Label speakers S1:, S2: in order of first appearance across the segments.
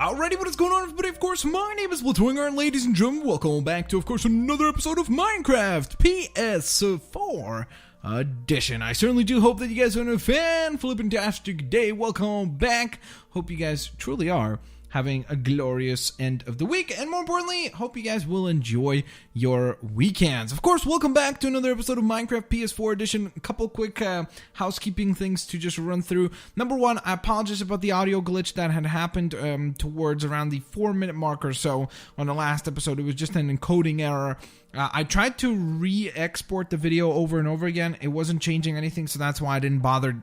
S1: Alrighty, what is going on, everybody? Of course, my name is Blitzwinger, and ladies and gentlemen, welcome back to, of course, another episode of Minecraft PS4 Edition. I certainly do hope that you guys are having a fan-flippin-tastic day. Welcome back. Hope you guys truly are having a glorious end of the week, and more importantly, hope you guys will enjoy your weekends. Of course, welcome back to another episode of Minecraft PS4 Edition. A couple quick housekeeping things to just run through. Number one, I apologize about the audio glitch that had happened towards around the 4-minute mark or so on the last episode. It was just an encoding error. I tried to re-export the video over and over again. It wasn't changing anything, so that's why I didn't bother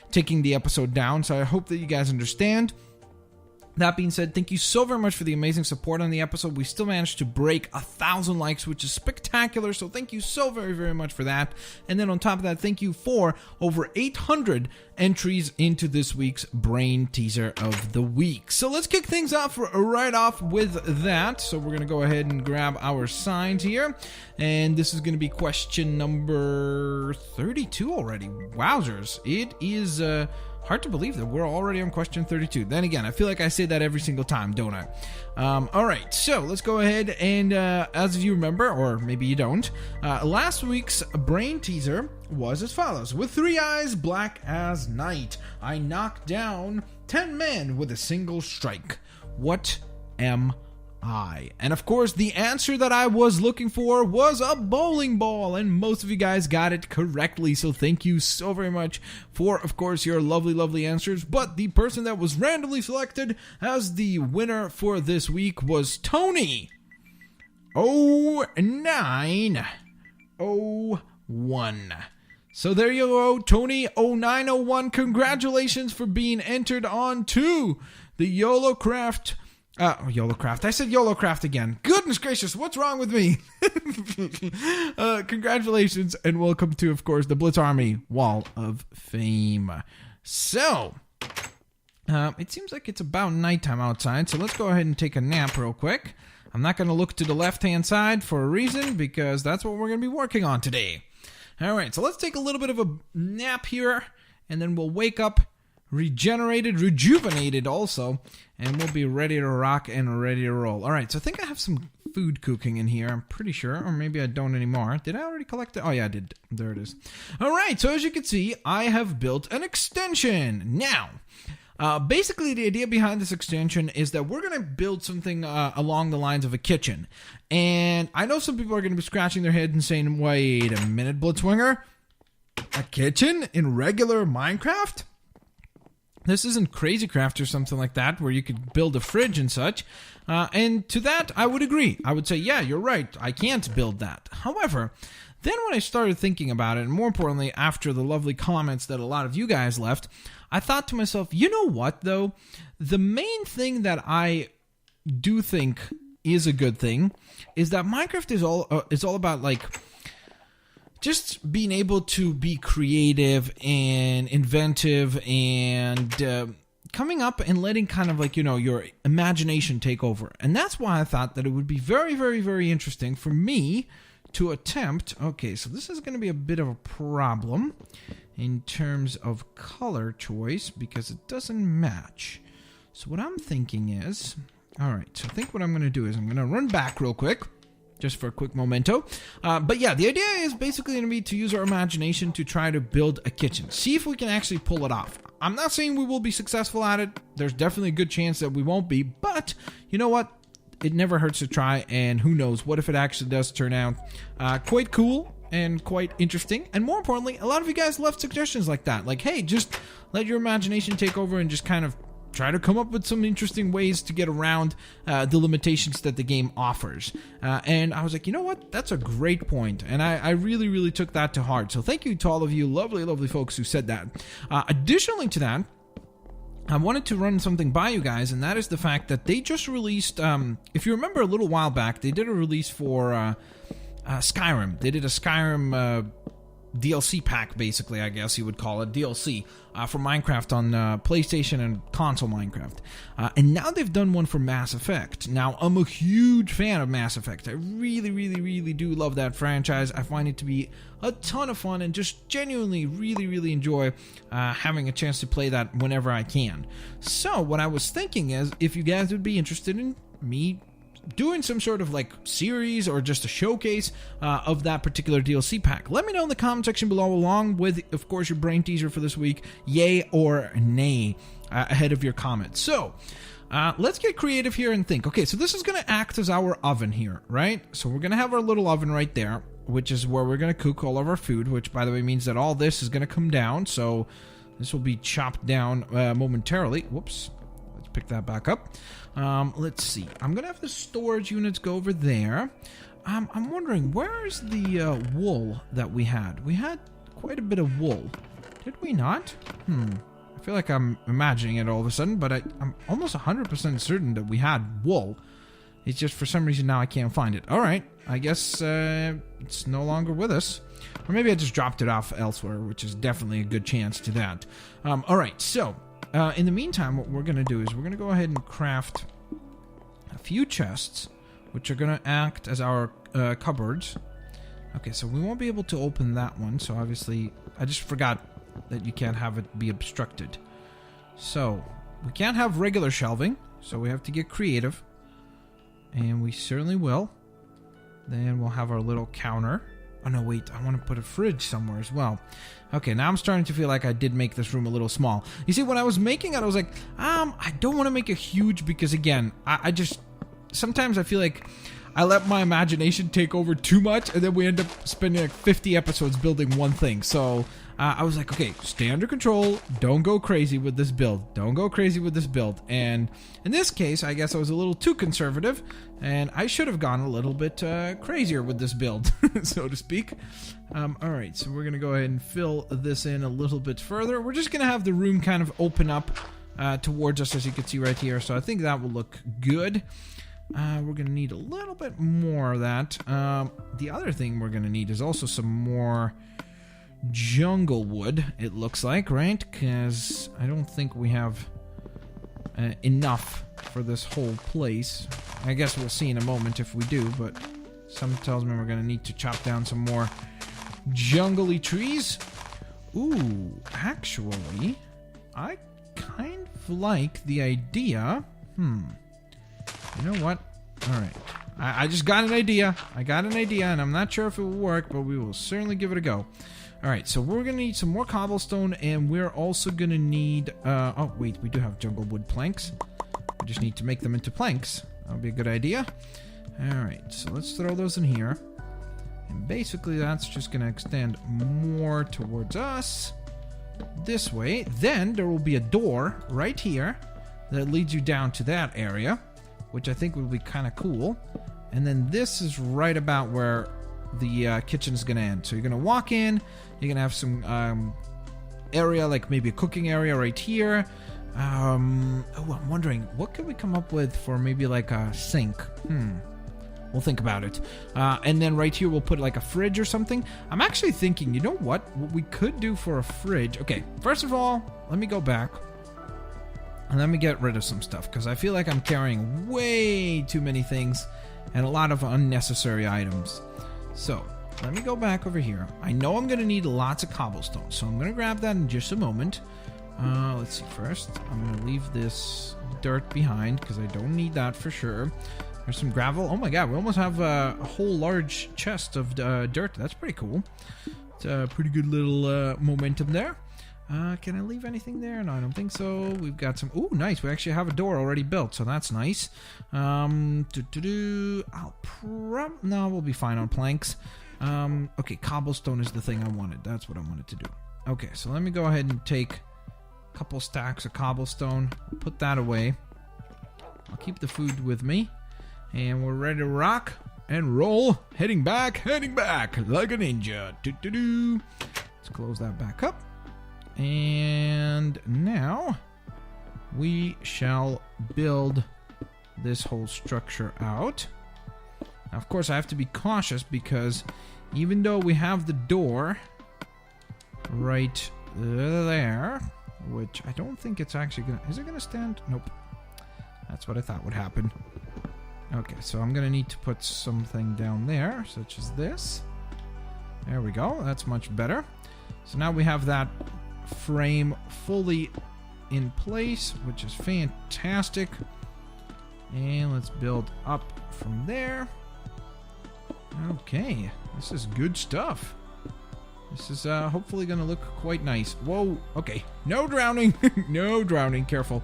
S1: taking the episode down. So I hope that you guys understand. That being said, thank you so very much for the amazing support on the episode. We still managed to break 1,000 likes, which is spectacular, so thank you so very, very much for that. And then on top of that, thank you for over 800 entries into this week's Brain Teaser of the Week. So let's kick things off right off with that. So we're going to go ahead and grab our signs here. And this is going to be question number 32 already. Wowzers. It is hard to believe that we're already on question 32. Then again, I feel like I say that every single time, don't I? Alright, so let's go ahead and, as you remember, or maybe you don't, last week's Brain Teaser was as follows. With 3 eyes, black as night, I knocked down 10 men with a single strike. What am I? And of course, the answer that I was looking for was a bowling ball, and most of you guys got it correctly, so thank you so very much for, of course, your lovely, lovely answers. But the person that was randomly selected as the winner for this week was Tony 0901. So there you go, Tony 0901. Congratulations for being entered on to the YOLOcraft. YOLOcraft. I said YOLOcraft again. Goodness gracious, what's wrong with me? Congratulations, and welcome to, of course, the Blitz Army Wall of Fame. So, it seems like it's about nighttime outside, so let's go ahead and take a nap real quick. I'm not going to look to the left-hand side for a reason, because that's what we're going to be working on today. Alright, so let's take a little bit of a nap here, and then we'll wake up rejuvenated also, and we'll be ready to rock and ready to roll. Alright, so I think I have some food cooking in here, I'm pretty sure, or maybe I don't anymore. Did I already collect it? Oh yeah, I did. There it is. Alright, so as you can see, I have built an extension. Now, basically the idea behind this extension is that we're going to build something along the lines of a kitchen. And I know some people are going to be scratching their head and saying, wait a minute, Blitzwinger? A kitchen in regular Minecraft? This isn't Crazy Craft or something like that, where you could build a fridge and such. And to that, I would agree. I would say, yeah, you're right. I can't build that. However, then when I started thinking about it, and more importantly, after the lovely comments that a lot of you guys left, I thought to myself, you know what, though? The main thing that I do think is a good thing is that Minecraft is all about, like, just being able to be creative and inventive and coming up and letting kind of like, you know, your imagination take over. And that's why I thought that it would be very, very, very interesting for me to attempt. Okay, so this is going to be a bit of a problem in terms of color choice because it doesn't match. So what I'm thinking is, all right, so I think what I'm going to do is I'm going to run back real quick, just for a quick memento. But yeah, the idea is basically going to be to use our imagination to try to build a kitchen. See if we can actually pull it off. I'm not saying we will be successful at it. There's definitely a good chance that we won't be. But, you know what? It never hurts to try. And who knows? What if it actually does turn out quite cool and quite interesting? And more importantly, a lot of you guys left suggestions like that. Like, hey, just let your imagination take over and just kind of try to come up with some interesting ways to get around the limitations that the game offers. And I was like, you know what? That's a great point. And I really, really took that to heart. So thank you to all of you lovely, lovely folks who said that. Additionally to that, I wanted to run something by you guys, and that is the fact that they just released, if you remember a little while back, they did a release for Skyrim. They did a Skyrim DLC pack, basically, I guess you would call it, DLC, for Minecraft on PlayStation and console Minecraft. And now they've done one for Mass Effect. Now, I'm a huge fan of Mass Effect. I really, really, really do love that franchise. I find it to be a ton of fun and just genuinely really, really enjoy having a chance to play that whenever I can. So, what I was thinking is, if you guys would be interested in me doing some sort of like series or just a showcase of that particular DLC pack, let me know in the comment section below, along with, of course, your brain teaser for this week, yay or nay, ahead of your comments. So let's get creative here and think. Okay, so this is going to act as our oven here, right? So we're going to have our little oven right there, which is where we're going to cook all of our food, which, by the way, means that all this is going to come down. So this will be chopped down momentarily. Whoops. Let's pick that back up. Let's see. I'm going to have the storage units go over there. I'm wondering, where's the wool that we had? We had quite a bit of wool. Did we not? I feel like I'm imagining it all of a sudden, but I'm almost 100% certain that we had wool. It's just for some reason now I can't find it. Alright, I guess it's no longer with us. Or maybe I just dropped it off elsewhere, which is definitely a good chance to that. Alright, so in the meantime, what we're going to do is we're going to go ahead and craft a few chests, which are going to act as our cupboards. Okay, so we won't be able to open that one, so obviously I just forgot that you can't have it be obstructed. So we can't have regular shelving, so we have to get creative, and we certainly will. Then we'll have our little counter. Oh no, wait, I want to put a fridge somewhere as well. Okay, now I'm starting to feel like I did make this room a little small. You see, when I was making it, I was like, I don't want to make it huge because, again, I just... Sometimes I feel like I let my imagination take over too much, and then we end up spending like 50 episodes building one thing. So I was like, okay, stay under control. Don't go crazy with this build. Don't go crazy with this build. And in this case, I guess I was a little too conservative, and I should have gone a little bit crazier with this build, so to speak. Alright, so we're going to go ahead and fill this in a little bit further. We're just going to have the room kind of open up towards us, as you can see right here. So I think that will look good. We're going to need a little bit more of that. The other thing we're going to need is also some more jungle wood, it looks like, right? Because I don't think we have enough for this whole place. I guess we'll see in a moment if we do, but something tells me we're going to need to chop down some more jungly trees. Ooh, actually, I kind of like the idea. You know what? Alright. I just got an idea. I got an idea, and I'm not sure if it will work, but we will certainly give it a go. Alright, so we're going to need some more cobblestone, and we're also going to need... oh, wait, we do have jungle wood planks. We just need to make them into planks. That would be a good idea. Alright, so let's throw those in here. And basically, that's just going to extend more towards us. This way. Then, there will be a door right here that leads you down to that area, which I think will be kind of cool. And then this is right about where the kitchen is going to end. So you're going to walk in, you're going to have some area, like maybe a cooking area right here. Oh, I'm wondering, what could we come up with for maybe like a sink? We'll think about it. And then right here we'll put like a fridge or something. I'm actually thinking, you know what we could do for a fridge? Okay, first of all, let me go back. And let me get rid of some stuff, because I feel like I'm carrying way too many things and a lot of unnecessary items. So, let me go back over here. I know I'm going to need lots of cobblestone, so I'm going to grab that in just a moment. Let's see, first, I'm going to leave this dirt behind, because I don't need that for sure. There's some gravel. Oh my god, we almost have a whole large chest of dirt. That's pretty cool. It's a pretty good little momentum there. Can I leave anything there? No, I don't think so. We've got some... Ooh, nice. We actually have a door already built, so that's nice. No, we'll be fine on planks. Okay, cobblestone is the thing I wanted. That's what I wanted to do. Okay, so let me go ahead and take a couple stacks of cobblestone. Put that away. I'll keep the food with me. And we're ready to rock and roll. Heading back like a ninja. Let's close that back up. And now we shall build this whole structure out. Now, of course, I have to be cautious because even though we have the door, right there, which I don't think it's actually gonna... Is it gonna stand? Nope. That's what I thought would happen. Okay, so I'm gonna need to put something down there, such as this. There we go. That's much better. So now we have that frame fully in place, which is fantastic. And let's build up from there. Okay, this is good stuff. This is hopefully going to look quite nice. Whoa, okay. No drowning. No drowning. Careful.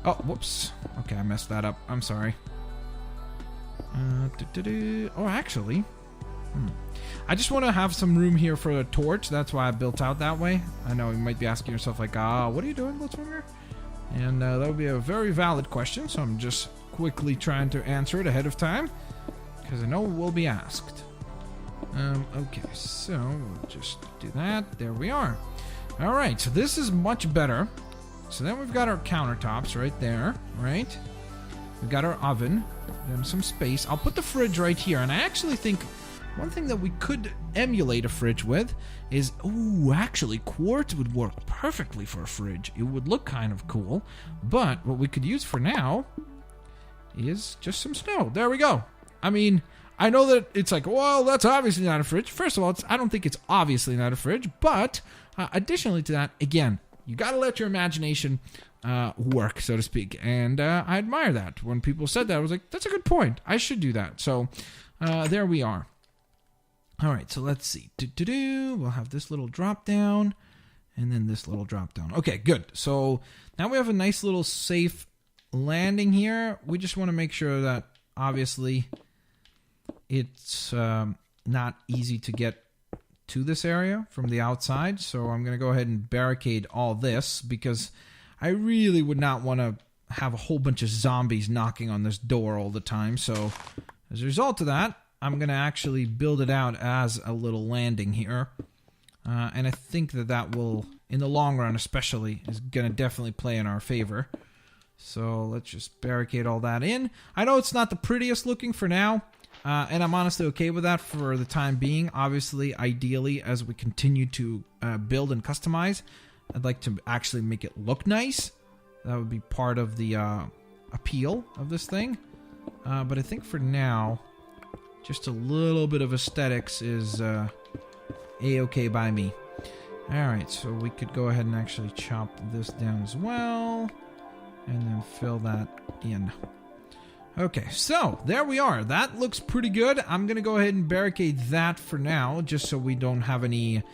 S1: Oh, whoops. Okay, I messed that up. I'm sorry. Oh, actually. I just want to have some room here for a torch. That's why I built out that way. I know you might be asking yourself, like, what are you doing, Blitzwinger? And that would be a very valid question, so I'm just quickly trying to answer it ahead of time, because I know it will be asked. Okay, so we'll just do that. There we are. All right, so this is much better. So then we've got our countertops right there, right? We've got our oven, then some space. I'll put the fridge right here, and I actually think one thing that we could emulate a fridge with is, actually quartz would work perfectly for a fridge. It would look kind of cool, but what we could use for now is just some snow. There we go. I mean, I know that it's like, well, that's obviously not a fridge. First of all, I don't think it's obviously not a fridge, but additionally to that, again, you got to let your imagination work, so to speak, and I admire that. When people said that, I was like, that's a good point. I should do that. So there we are. All right, so let's see. We'll have this little drop down, and then this little drop down. Okay, good. So now we have a nice little safe landing here. We just want to make sure that, obviously, it's not easy to get to this area from the outside. So I'm going to go ahead and barricade all this, because I really would not want to have a whole bunch of zombies knocking on this door all the time. So as a result of that, I'm going to actually build it out as a little landing here. And I think that will, in the long run especially, is going to definitely play in our favor. So let's just barricade all that in. I know it's not the prettiest looking for now, and I'm honestly okay with that for the time being. Obviously, ideally, as we continue to build and customize, I'd like to actually make it look nice. That would be part of the appeal of this thing. But I think for now, just a little bit of aesthetics is A-okay by me. Alright, so we could go ahead and actually chop this down as well, and then fill that in. Okay, so there we are. That looks pretty good. I'm going to go ahead and barricade that for now, just so we don't have any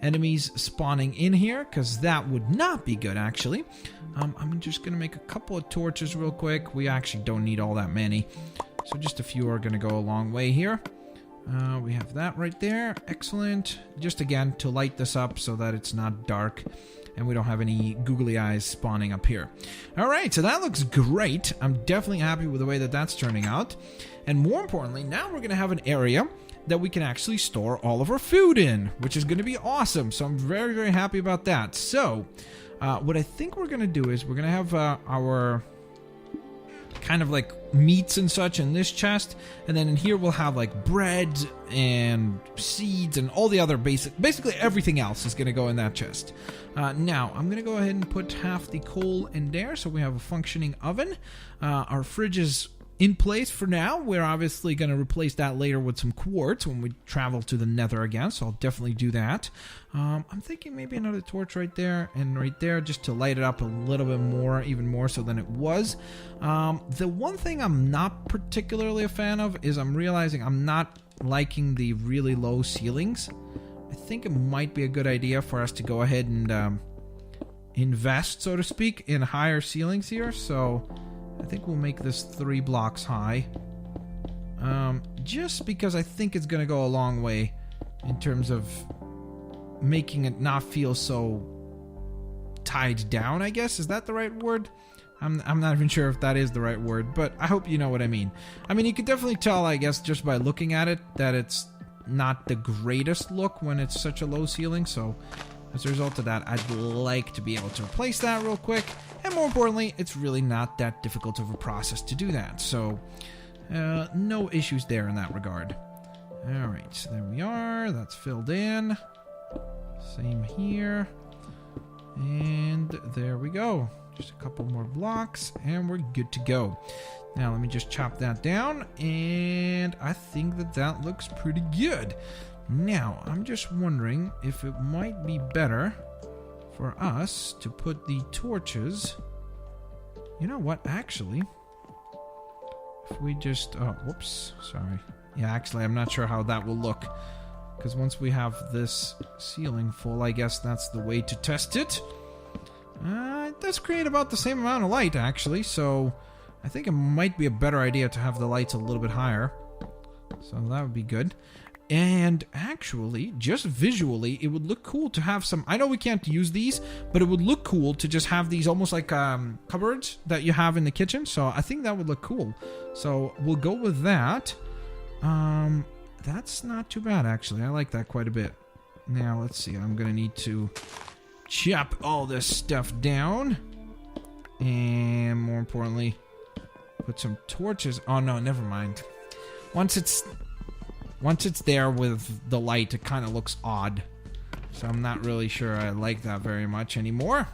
S1: enemies spawning in here, because that would not be good, actually. I'm just going to make a couple of torches real quick. We actually don't need all that many, so just a few are going to go a long way here. We have that right there. Excellent. Just again, to light this up so that it's not dark and we don't have any googly eyes spawning up here. All right, so that looks great. I'm definitely happy with the way that that's turning out. And more importantly, now we're going to have an area that we can actually store all of our food in, which is going to be awesome. So I'm very, very happy about that. So what I think we're going to do is we're going to have our kind of like meats and such in this chest, and then in here we'll have like bread and seeds and all the other basically everything else is going to go in that chest. Now I'm going to go ahead and put half the coal in there so we have a functioning oven. Our fridge is in place for now. We're obviously going to replace that later with some quartz when we travel to the nether again, so I'll definitely do that. I'm thinking maybe another torch right there and right there just to light it up a little bit more, even more so than it was. The one thing I'm not particularly a fan of is I'm realizing I'm not liking the really low ceilings. I think it might be a good idea for us to go ahead and invest, so to speak, in higher ceilings here. So I think we'll make this 3 blocks high. Just because I think it's going to go a long way in terms of making it not feel so tied down, I guess. Is that the right word? I'm not even sure if that is the right word, but I hope you know what I mean. I mean, you can definitely tell, I guess, just by looking at it, that it's not the greatest look when it's such a low ceiling. So as a result of that, I'd like to be able to replace that real quick. And more importantly, it's really not that difficult of a process to do that. So no issues there in that regard. All right, so there we are. That's filled in. Same here. And there we go. Just a couple more blocks and we're good to go. Now let me just chop that down, and I think that looks pretty good. Now I'm just wondering if it might be better for us to put the torches. You know what, actually, if we just, oh, whoops, sorry. Yeah, actually, I'm not sure how that will look, because once we have this ceiling full, I guess that's the way to test it. It does create about the same amount of light, actually, so I think it might be a better idea to have the lights a little bit higher. So that would be good. And actually, just visually, it would look cool to have some... I know we can't use these, but it would look cool to just have these almost like cupboards that you have in the kitchen. So I think that would look cool. So we'll go with that. That's not too bad, actually. I like that quite a bit. Now, let's see. I'm going to need to chop all this stuff down. And more importantly, put some torches. Oh, no, never mind. Once it's there with the light, it kind of looks odd. So I'm not really sure I like that very much anymore.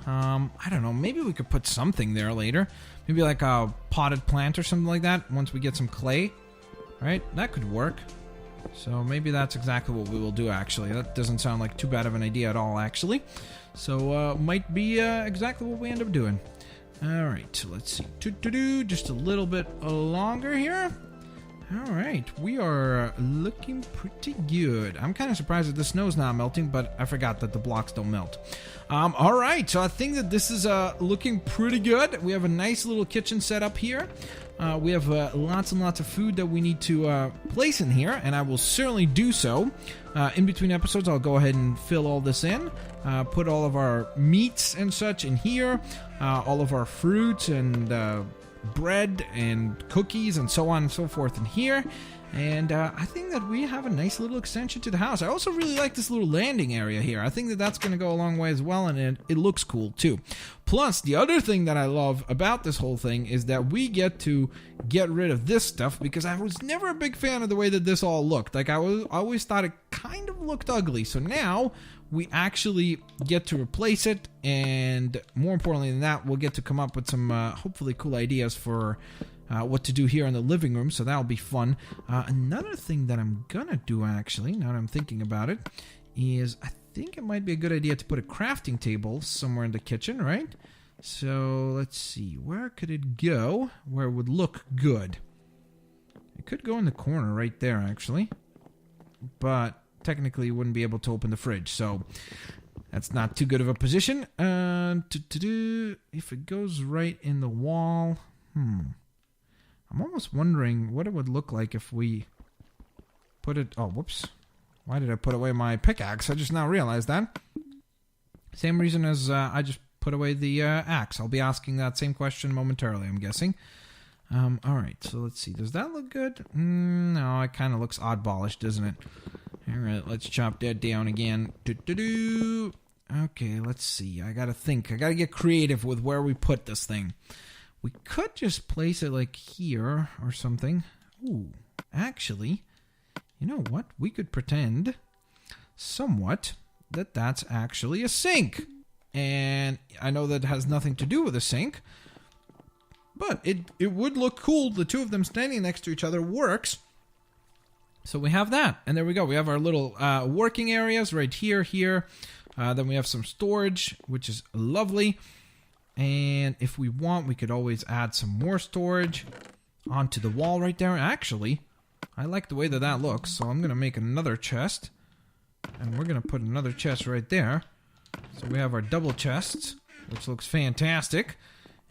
S1: I don't know. Maybe we could put something there later. Maybe like a potted plant or something like that once we get some clay. Right? That could work. So maybe that's exactly what we will do, actually. That doesn't sound like too bad of an idea at all, actually. So might be exactly what we end up doing. Alright, let's see. Just a little bit longer here. Alright, we are looking pretty good. I'm kind of surprised that the snow's not melting, but I forgot that the blocks don't melt. Alright, so I think that this is looking pretty good. We have a nice little kitchen set up here. We have lots and lots of food that we need to place in here, and I will certainly do so. In between episodes, I'll go ahead and fill all this in. Put all of our meats and such in here. All of our fruits and bread and cookies and so on and so forth in here. And I think that we have a nice little extension to the house. I also really like this little landing area here. I think that that's going to go a long way as well, and it looks cool too. Plus, the other thing that I love about this whole thing is that we get to get rid of this stuff, because I was never a big fan of the way that this all looked. Like, I always thought it kind of looked ugly. So now we actually get to replace it, and more importantly than that, we'll get to come up with some hopefully cool ideas for what to do here in the living room, so that'll be fun. Another thing that I'm gonna do, actually, now that I'm thinking about it, is I think it might be a good idea to put a crafting table somewhere in the kitchen, right? So let's see, where could it go where it would look good? It could go in the corner right there, actually, but technically you wouldn't be able to open the fridge, so that's not too good of a position. If it goes right in the wall, I'm almost wondering what it would look like if we put it... Oh, whoops. Why did I put away my pickaxe? I just now realized that. Same reason as I just put away the axe. I'll be asking that same question momentarily, I'm guessing. Alright, so let's see. Does that look good? No, it kind of looks oddballish, doesn't it? Alright, let's chop that down again. Okay, let's see. I gotta think. I gotta get creative with where we put this thing. We could just place it like here or something. Ooh, actually, you know what? We could pretend somewhat that that's actually a sink. And I know that has nothing to do with a sink, but it would look cool. The two of them standing next to each other works. So we have that. And there we go. We have our little working areas right here. Then we have some storage, which is lovely. And if we want, we could always add some more storage onto the wall right there. Actually, I like the way that looks, so I'm going to make another chest. And we're going to put another chest right there. So we have our double chests, which looks fantastic.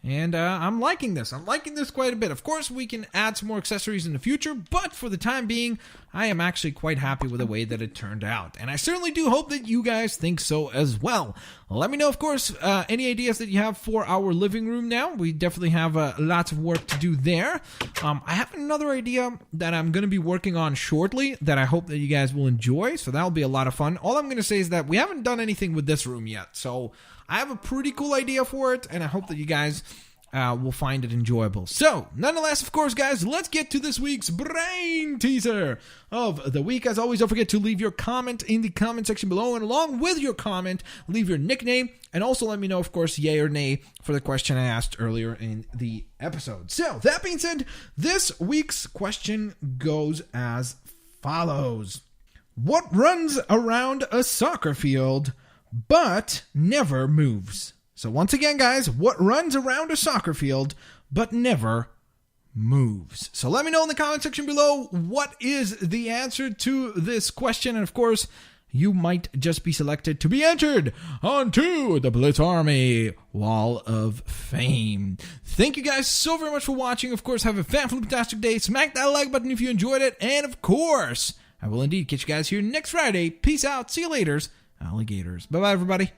S1: And I'm liking this. I'm liking this quite a bit. Of course, we can add some more accessories in the future, but for the time being, I am actually quite happy with the way that it turned out. And I certainly do hope that you guys think so as well. Let me know, of course, any ideas that you have for our living room now. We definitely have lots of work to do there. I have another idea that I'm going to be working on shortly that I hope that you guys will enjoy, so that'll be a lot of fun. All I'm going to say is that we haven't done anything with this room yet, so I have a pretty cool idea for it, and I hope that you guys will find it enjoyable. So, nonetheless, of course, guys, let's get to this week's brain teaser of the week. As always, don't forget to leave your comment in the comment section below, and along with your comment, leave your nickname, and also let me know, of course, yay or nay for the question I asked earlier in the episode. So, that being said, this week's question goes as follows. What runs around a soccer field but never moves? So once again, guys, what runs around a soccer field but never moves? So let me know in the comment section below what is the answer to this question. And of course, you might just be selected to be entered onto the Blitz Army Wall of Fame. Thank you guys so very much for watching. Of course, have a fantastic day. Smack that like button if you enjoyed it. And of course, I will indeed catch you guys here next Friday. Peace out. See you later, alligators. Bye-bye, everybody.